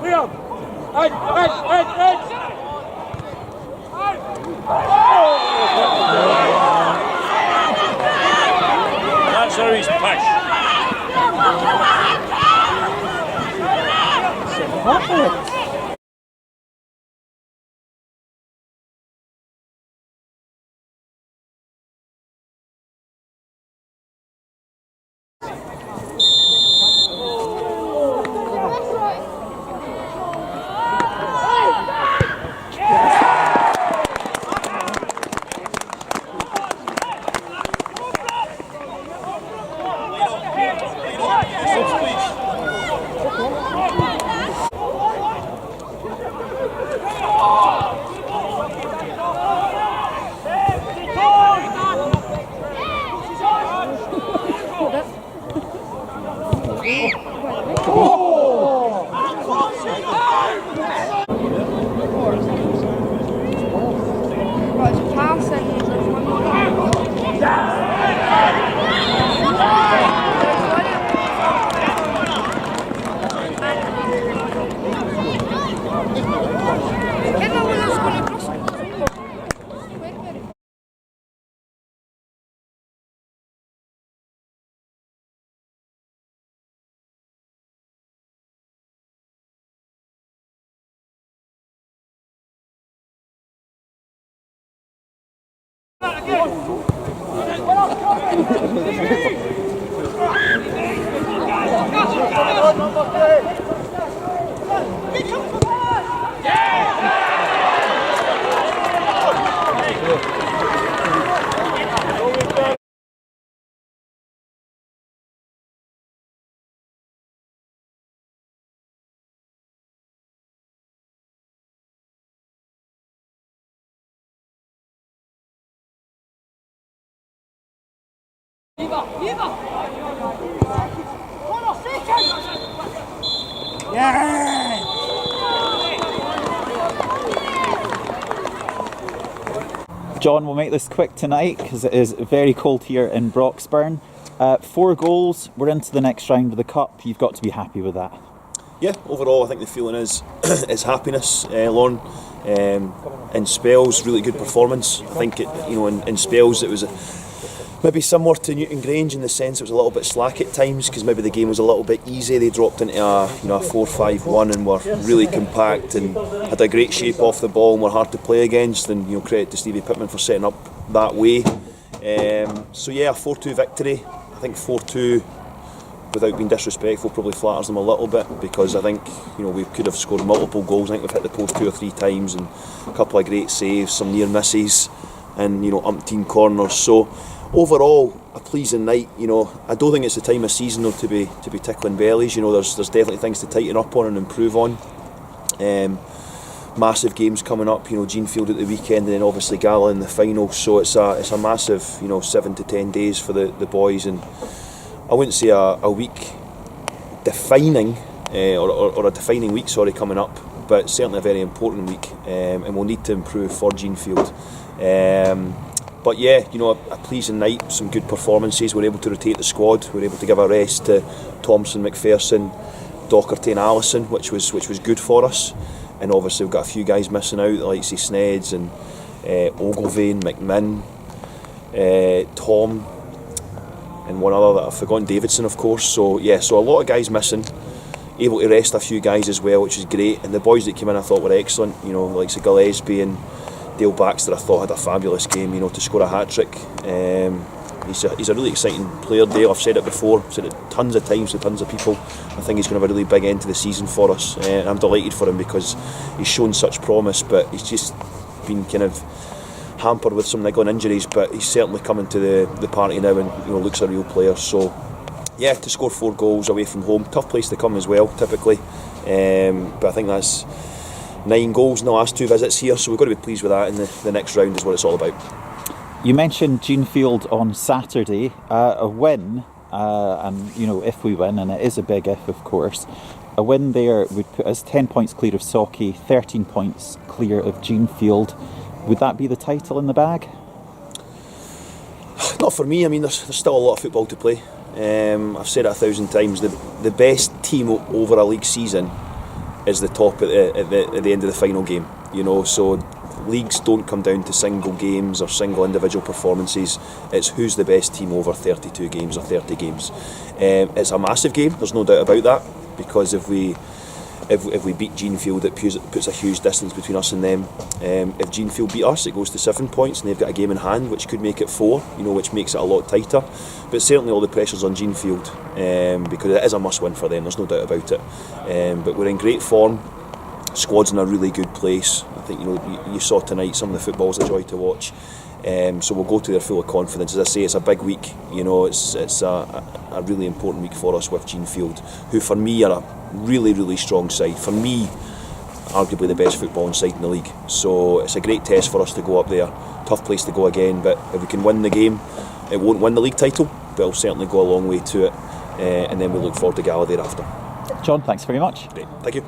Leon! Edge! That's how he's pushed. John, we'll make this quick tonight because it is very cold here in Broxburn. 4 goals, we're into the next round of the Cup. You've got to be happy with that. Yeah, overall I think the feeling is is happiness, Lauren. In spells, really good performance. I think in spells it was maybe similar to Newton Grange in the sense it was a little bit slack at times because maybe the game was a little bit easy. They dropped into a 4-5-1 and were really compact and had a great shape off the ball and were hard to play against. And credit to Stevie Pittman for setting up that way. So yeah, a 4-2 victory. I think 4-2, without being disrespectful, probably flatters them a little bit because I think we could have scored multiple goals. I think we've hit the post 2 or 3 times and a couple of great saves, some near misses, and umpteen corners. So overall, a pleasing night. I don't think it's the time of season though to be tickling bellies. There's definitely things to tighten up on and improve on. Massive games coming up. Jeanfield at the weekend, and then obviously Gallant in the final. So it's a massive 7 to 10 days for the boys, and I wouldn't say a week defining or a defining week. Coming up, but certainly a very important week, and we'll need to improve for Jeanfield. But yeah, a pleasing night, some good performances. We're able to rotate the squad. We're able to give a rest to Thompson, McPherson, Docherty and Allison, which was good for us. And obviously we've got a few guys missing out, the likes of Sneds and Ogilvie, McMinn, Tom, and one other that I've forgotten, Davidson of course. So yeah, so a lot of guys missing. Able to rest a few guys as well, which is great. And the boys that came in I thought were excellent. The likes of Gillespie and Dale Baxter I thought had a fabulous game, to score a hat-trick. He's a really exciting player, Dale. I've said it before, I've said it tons of times to tons of people. I think he's going to have a really big end to the season for us. And I'm delighted for him because he's shown such promise, but he's just been kind of hampered with some niggling injuries, but he's certainly coming to the party now and looks a real player. So yeah, to score 4 goals away from home, tough place to come as well typically, but I think that's 9 goals in the last 2 visits here, so we've got to be pleased with that, and the next round is what it's all about. You mentioned Jeanfield on Saturday, a win, and if we win, and it is a big if of course, a win there would put us 10 points clear of Sauchie, 13 points clear of Jeanfield. Would that be the title in the bag? Not for me. I mean, there's still a lot of football to play. I've said it 1,000 times, the best team over a league season is the top at the end of the final game. So leagues don't come down to single games or single individual performances. It's who's the best team over 32 games or 30 games. It's a massive game, there's no doubt about that, because if we beat Jeanfield, it puts a huge distance between us and them. If Jeanfield beat us, it goes to 7 points, and they've got a game in hand, which could make it 4, which makes it a lot tighter. But certainly all the pressure's on Jeanfield, because it is a must-win for them, there's no doubt about it. But we're in great form, squad's in a really good place. I think you saw tonight some of the football's a joy to watch. So we'll go to there full of confidence. As I say, it's a big week. It's a really important week for us with Jeanfield, who for me are a really, really strong side. For me, arguably the best footballing side in the league. So it's a great test for us to go up there. Tough place to go again, but if we can win the game, it won't win the league title, but it'll certainly go a long way to it. And then we look forward to Gala thereafter. John, thanks very much. Great, thank you.